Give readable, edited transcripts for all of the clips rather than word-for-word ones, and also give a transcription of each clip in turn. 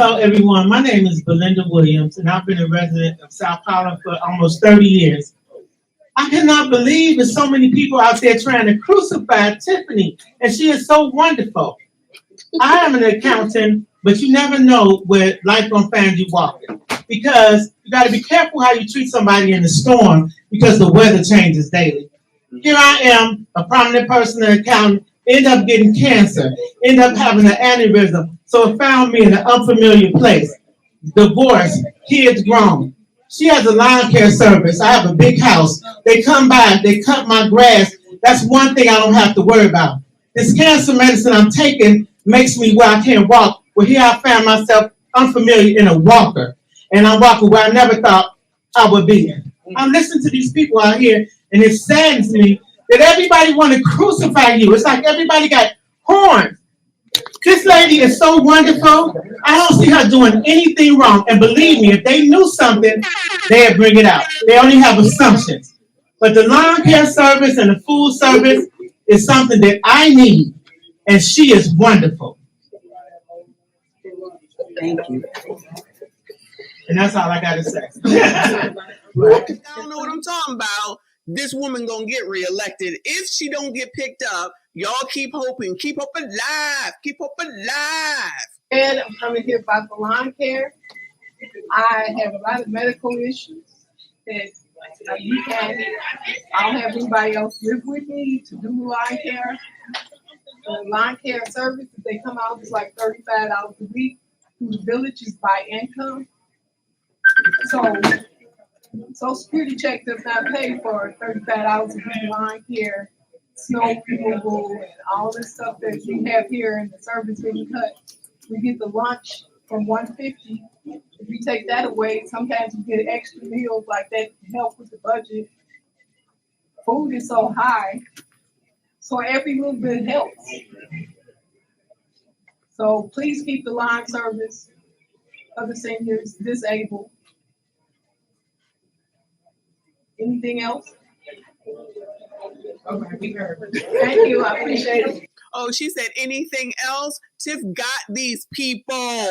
Hello, everyone. My name is Belinda Williams, and I've been a resident of South Holland for almost 30 years. I cannot believe there's so many people out there trying to crucify Tiffany, and she is so wonderful. I am an accountant, but you never know where life gonna find you walking, because you got to be careful how you treat somebody in the storm, because the weather changes daily. Here I am, a prominent person in accounting, end up getting cancer, end up having an aneurysm, so it found me in an unfamiliar place. Divorce, kids grown. She has a lawn care service. I have a big house. They come by, they cut my grass. That's one thing I don't have to worry about. This cancer medicine I'm taking makes me where I can't walk. Well, here I found myself unfamiliar in a walker. And I'm walking where I never thought I would be. I'm listening to these people out here, and it saddens me that everybody want to crucify you. It's like everybody got horns. This lady is so wonderful. I don't see her doing anything wrong. And believe me, if they knew something, they'd bring it out. They only have assumptions. But the lawn care service and the food service is something that I need. And she is wonderful. Thank you. And that's all I got to say. I don't know what I'm talking about. This woman gonna get reelected. If she don't get picked up, y'all keep hoping. Keep hope alive. Keep hope alive. And I'm coming here about the lawn care. I have a lot of medical issues that I don't have anybody else live with me to do lawn care. The lawn care service, if they come out, it's like $35 a week. The village is by income. So Social Security check does not pay for $35 a week lawn care, snow removal, and all this stuff that we have here in the service being cut. We get the lunch from $150. If you take that away, sometimes you get extra meals like that to help with the budget. Food is so high, so every little bit helps. So please keep the lawn service of the seniors, disabled. Anything else? Okay, we heard. Thank you, I appreciate it. Oh, she said anything else? Tiff got these people.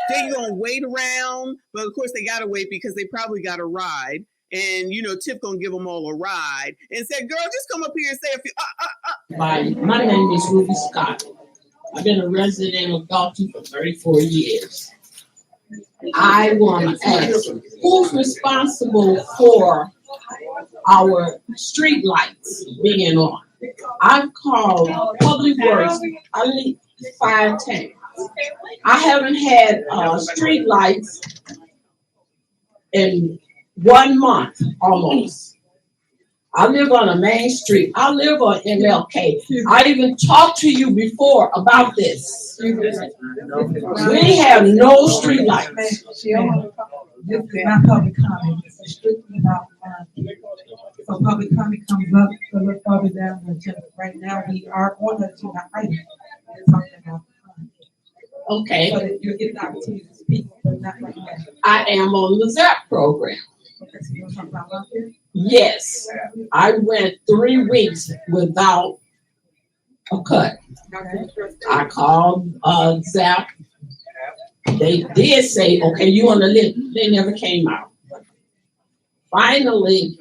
They gonna wait around, but of course they gotta wait because they probably got a ride. And you know, Tiff gonna give them all a ride and said, "Girl, just come up here and say a few." My name is Ruby Scott. I've been a resident of Dalton for 34 years. I want to ask, who's responsible for our street lights being on? I've called Public Works at least 5 times. I haven't had street lights in 1 month almost. I live on a main street. I live on MLK. I even talked to you before about this. We have no street lights. This is not public comment. This is strictly about so public comment comes up a little further down the agenda. Right now, we are on the agenda item. We're talking about Okay. so that you'll get an opportunity to speak, but not right now. I am on the ZAP program. Okay, so you want to talk about lawn care? Yes. I went 3 weeks without a cut. I called ZAP. They did say, okay, you on the list. They never came out. Finally,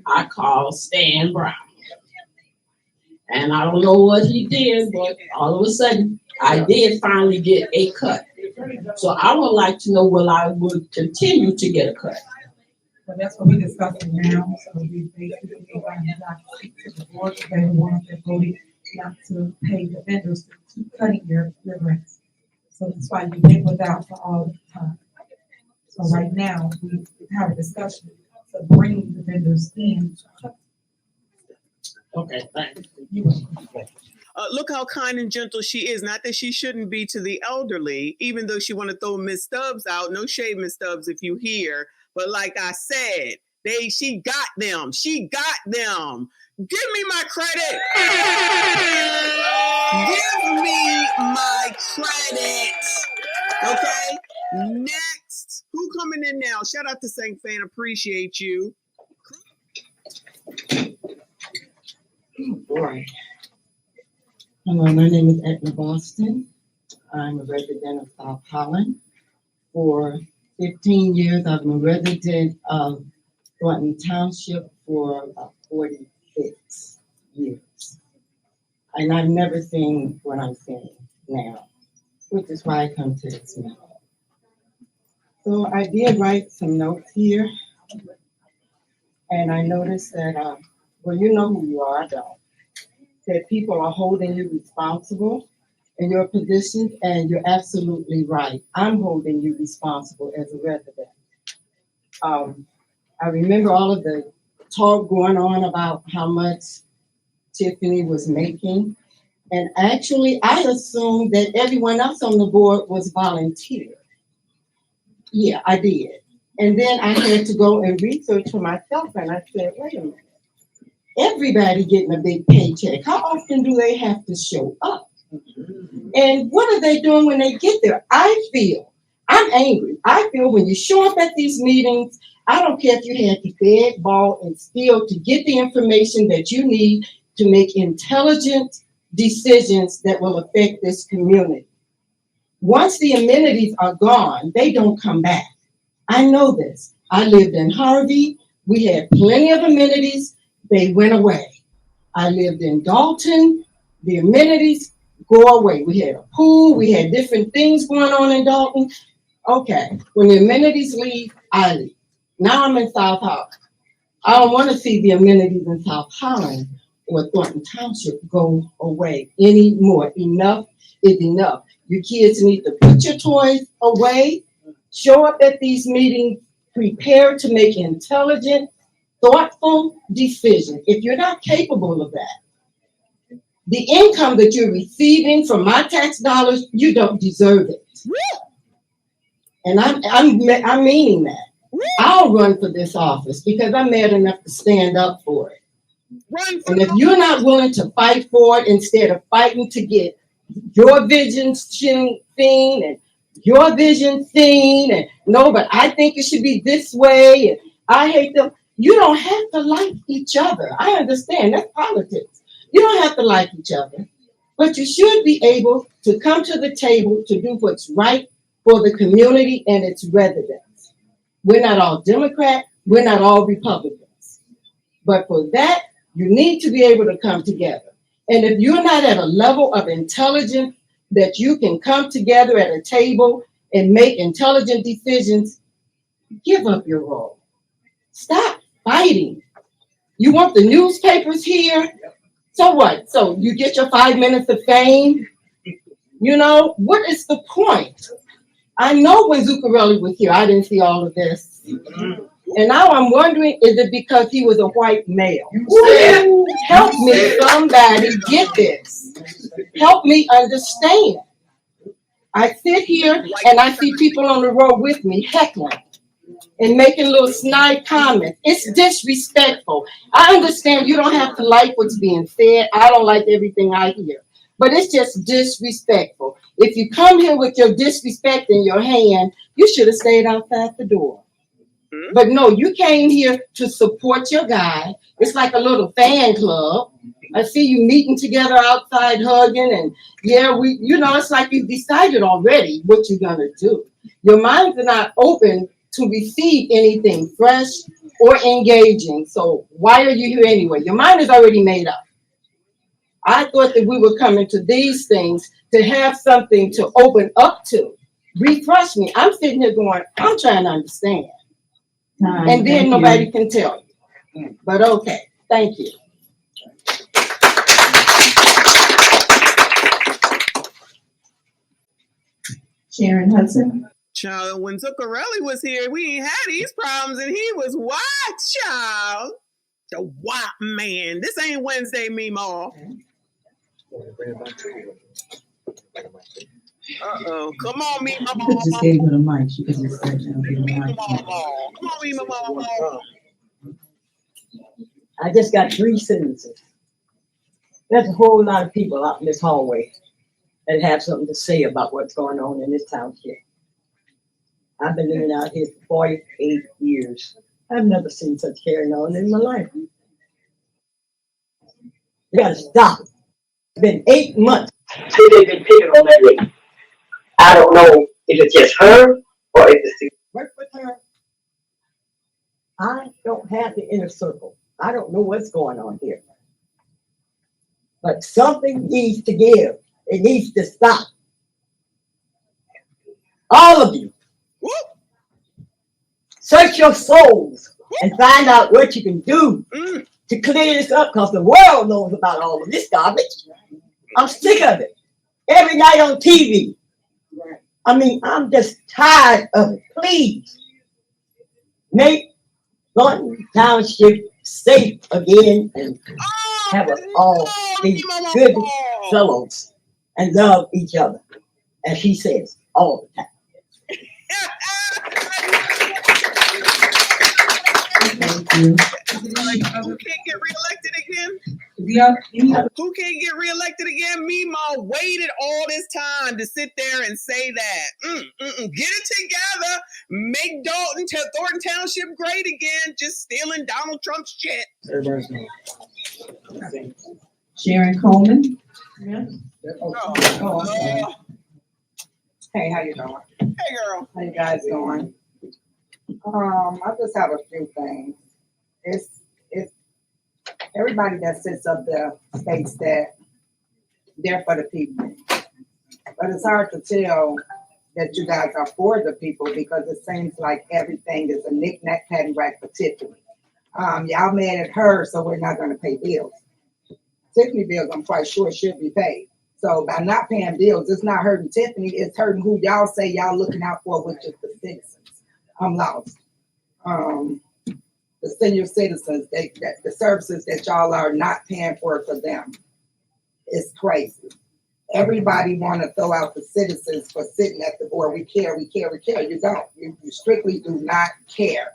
I called Stan Brown. And I don't know what he did, but all of a sudden, I did finally get a cut. So I would like to know whether I would continue to get a cut. So that's what we're discussing now. So we basically going to speak to the board, because they want that voted not to pay the vendors to keep cutting your rents. So that's why you've been without for all the time. So right now, we have a discussion to bring the vendors in. Okay, thank you. Look how kind and gentle she is. Not that she shouldn't be to the elderly, even though she want to throw Miss Stubbs out. No shade, Miss Stubbs, if you hear. But like I said, she got them. She got them. Give me my credit. Give me my credit. Okay. Next, who coming in now? Shout out to Saint Fan. Appreciate you. Boy. Hello, my name is Edna Boston. I'm a resident of South Holland. For 15 years, I've been a resident of Thornton Township for about 46 years. And I've never seen what I'm seeing now, which is why I come to this meeting. So I did write some notes here, and I noticed that, well, you know who you are, I don't, that people are holding you responsible in your positions, and you're absolutely right. I'm holding you responsible as a resident. I remember all of the talk going on about how much Tiffany was making. And actually, I assumed that everyone else on the board was volunteer. Yeah, I did. And then I had to go and research for myself, and I said, wait a minute. Everybody getting a big paycheck. How often do they have to show up? And what are they doing when they get there? I'm angry. I feel when you show up at these meetings, I don't care if you had to beg, borrow, and steal to get the information that you need to make intelligent decisions that will affect this community. Once the amenities are gone, they don't come back. I know this. I lived in Harvey. We had plenty of amenities. They went away. I lived in Dalton. The amenities go away. We had a pool. We had different things going on in Dalton. Okay, when the amenities leave, I leave. Now I'm in South Holland. I don't want to see the amenities in South Holland or Thornton Township go away anymore. Enough is enough. You kids need to put your toys away, show up at these meetings, prepared to make intelligent, thoughtful decisions. If you're not capable of that, the income that you're receiving from my tax dollars, you don't deserve it. And I'm meaning that. I'll run for this office because I'm mad enough to stand up for it. And if you're not willing to fight for it instead of fighting to get your vision seen and your vision seen, and no, but I think it should be this way, and I hate them. You don't have to like each other. I understand that's politics. You don't have to like each other, but you should be able to come to the table to do what's right for the community and its residents. We're not all Democrat, we're not all Republicans. But for that, you need to be able to come together. And if you're not at a level of intelligence that you can come together at a table and make intelligent decisions, give up your role. Stop fighting. You want the newspapers here? So what? So you get your 5 minutes of fame? You know, what is the point? I know when Zuccarelli was here, I didn't see all of this. And now I'm wondering, is it because he was a white male? Help me, somebody, get this. Help me understand. I sit here and I see people on the road with me heckling and making little snide comments. It's disrespectful. I understand you don't have to like what's being said. I don't like everything I hear. But it's just disrespectful. If you come here with your disrespect in your hand, you should have stayed outside the door. But no, you came here to support your guy. It's like a little fan club. I see you meeting together outside, hugging, and yeah, it's like you've decided already what you're gonna do. Your minds are not open to receive anything fresh or engaging. So why are you here anyway? Your mind is already made up. I thought that we were coming to these things to have something to open up to. Refresh me. I'm sitting here going, I'm trying to understand. And then nobody can tell you. But okay, thank you. Sharon Hudson. Child, when Zuccarelli was here, we ain't had these problems, and he was white, child. The white man. This ain't Wednesday, Meemaw. Uh-oh. Come on, Meemaw. Just gave her the mic. She could just sit down. Come on, Meemaw. I just got 3 sentences. There's a whole lot of people out in this hallway that have something to say about what's going on in this township. I've been living out here for 48 years. I've never seen such carrying on in my life. You gotta stop it. It's been 8 months. They've been picking on that lady. I don't know if it's just her or if it's Work with her. I don't have the inner circle. I don't know what's going on here. But something needs to give. It needs to stop. All of you. Search your souls and find out what you can do to clear this up, because the world knows about all of this garbage. I'm sick of it. Every night on TV. I mean, I'm just tired of it. Please make Thornton Township safe again and have us all be good fellows and love each other, as she says all the time. Thank you. Who can't get reelected again? Who can't get reelected again? Mimo waited all this time to sit there and say that. Get it together. Make Thornton Township great again. Just stealing Donald Trump's shit. Sharon Coleman. Hey, how you doing? Hey, girl. How you guys doing? I just have a few things. It's everybody that sits up there states that they're for the people, but it's hard to tell that you guys are for the people because it seems like everything is a knick-knack, paddywhack for Tiffany. Y'all mad at her, so we're not going to pay bills. Tiffany bills, I'm quite sure, should be paid. So by not paying bills, it's not hurting Tiffany, it's hurting who y'all say y'all looking out for, which is the citizens. I'm lost. The senior citizens, the services that y'all are not paying for them. It's crazy. Everybody want to throw out the citizens for sitting at the board. We care. You don't. You strictly do not care.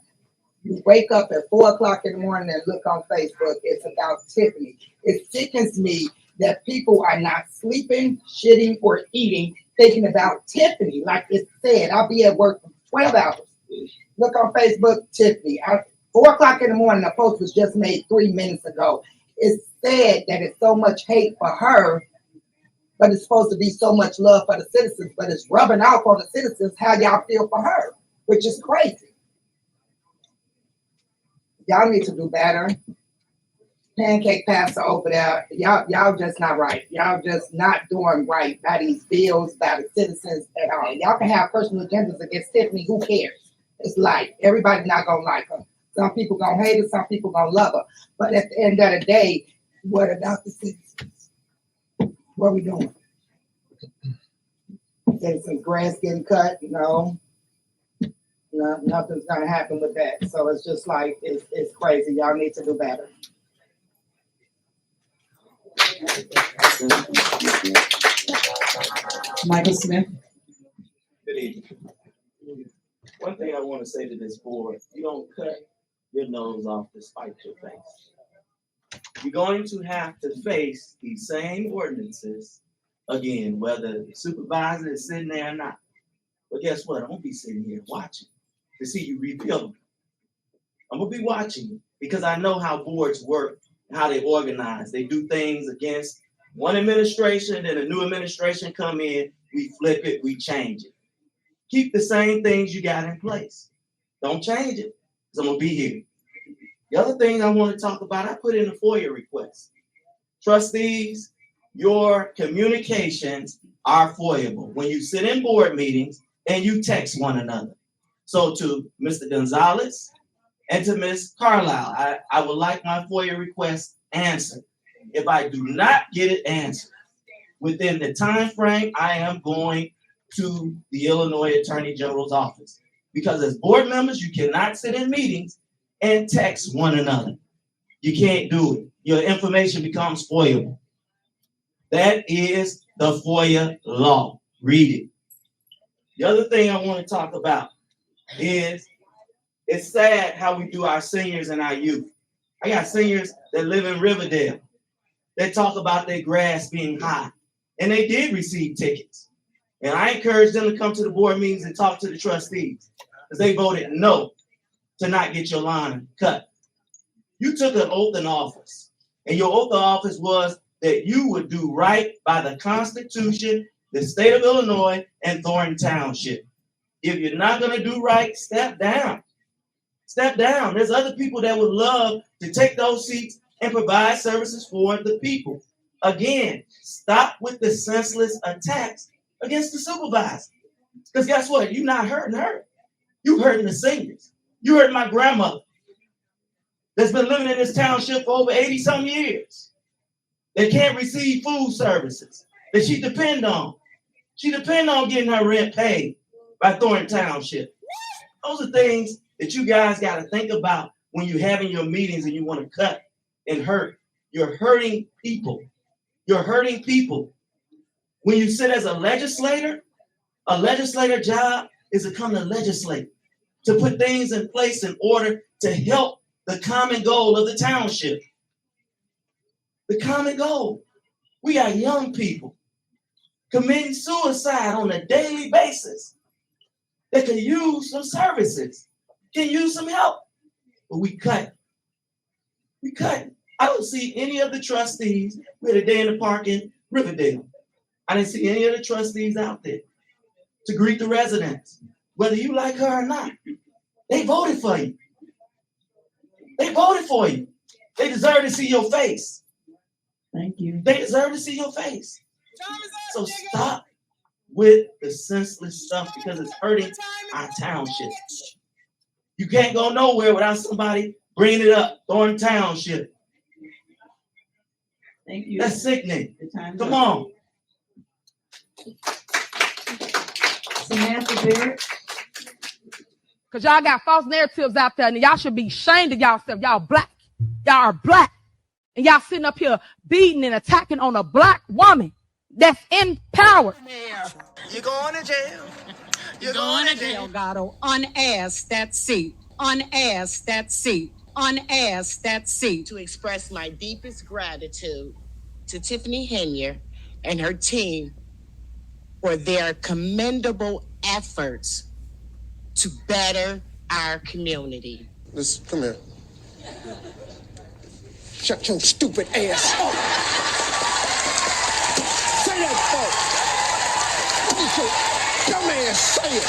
You wake up at 4 o'clock in the morning and look on Facebook. It's about Tiffany. It sickens me that people are not sleeping, shitting, or eating, thinking about Tiffany. Like it said, I'll be at work for 12 hours. Look on Facebook, Tiffany. 4 o'clock in the morning, a post was just made 3 minutes ago. It's said that it's so much hate for her, but it's supposed to be so much love for the citizens, but it's rubbing off on the citizens how y'all feel for her, which is crazy. Y'all need to do better. Pancake pastor over there, y'all just not right. Y'all just not doing right by these bills, by the citizens at all. Y'all can have personal agendas against Tiffany, who cares? It's like, everybody not gonna like her. Some people gonna hate her, some people gonna love her. But at the end of the day, what about the citizens? What are we doing? Citizens' grass getting cut? No, nothing's gonna happen with that. So it's just like, it's crazy. Y'all need to do better. Michael Smith. Good evening. One thing I want to say to this board, you don't cut your nose off to spite your face. You're going to have to face these same ordinances again, whether the supervisor is sitting there or not. But guess what? I'm going to be sitting here watching to see you repeal them. I'm going to be watching you because I know how boards work and how they organize. They do things against one administration, then a new administration come in, we flip it, we change it. Keep the same things you got in place. Don't change it, because I'm going to be here. The other thing I want to talk about, I put in a FOIA request. Trustees, your communications are FOIAble when you sit in board meetings and you text one another. So to Mr. Gonzalez and to Ms. Carlisle, I would like my FOIA request answered. If I do not get it answered within the time frame, I am going to the Illinois Attorney General's office. Because as board members, you cannot sit in meetings and text one another. You can't do it. Your information becomes FOIAble. That is the FOIA law. Read it. The other thing I want to talk about is it's sad how we do our seniors and our youth. I got seniors that live in Riverdale. They talk about their grass being high. And they did receive tickets. And I encourage them to come to the board meetings and talk to the trustees because they voted no to not get your lawn cut. You took an oath in office And your oath of office was that you would do right by the Constitution, the state of Illinois, and Thornton Township. If you're not going to do right, step down. Step down. There's other people that would love to take those seats and provide services for the people. Again, stop with the senseless attacks against the supervisor. Because guess what? You're not hurting her. You're hurting the seniors. You hurting my grandmother that's been living in this township for over 80-some years. They can't receive food services that she depend on. She depend on getting her rent paid by Thornton Township. Those are things that you guys got to think about when you're having your meetings and you want to cut and hurt. You're hurting people. You're hurting people. When you sit as a legislator job is to come to legislate, to put things in place in order to help the common goal of the township. The common goal. We got young people committing suicide on a daily basis that can use some services, can use some help. But we cut. We cut. I don't see any of the trustees. We had a day in the park in Riverdale. I didn't see any of the trustees out there to greet the residents, whether you like her or not. They voted for you. They voted for you. They deserve to see your face. Thank you. They deserve to see your face. So stop with the senseless stuff because it's hurting our township. You can't go nowhere without somebody bringing it up. Thornton Township. Thank you. That's sickening. Come on. Samantha Barrett. Because y'all got false narratives out there, and y'all should be ashamed of yourself. Y'all black. Y'all are black. And y'all sitting up here beating and attacking on a black woman that's in power. You're going to jail. You're going to jail. Delgado, unasked that seat. Unasked that seat. Unasked that seat. To express my deepest gratitude to Tiffany Henyard and her team for their commendable efforts to better our community. Listen, come here. Shut your stupid ass up. Say that, folks. Dumb ass, say it.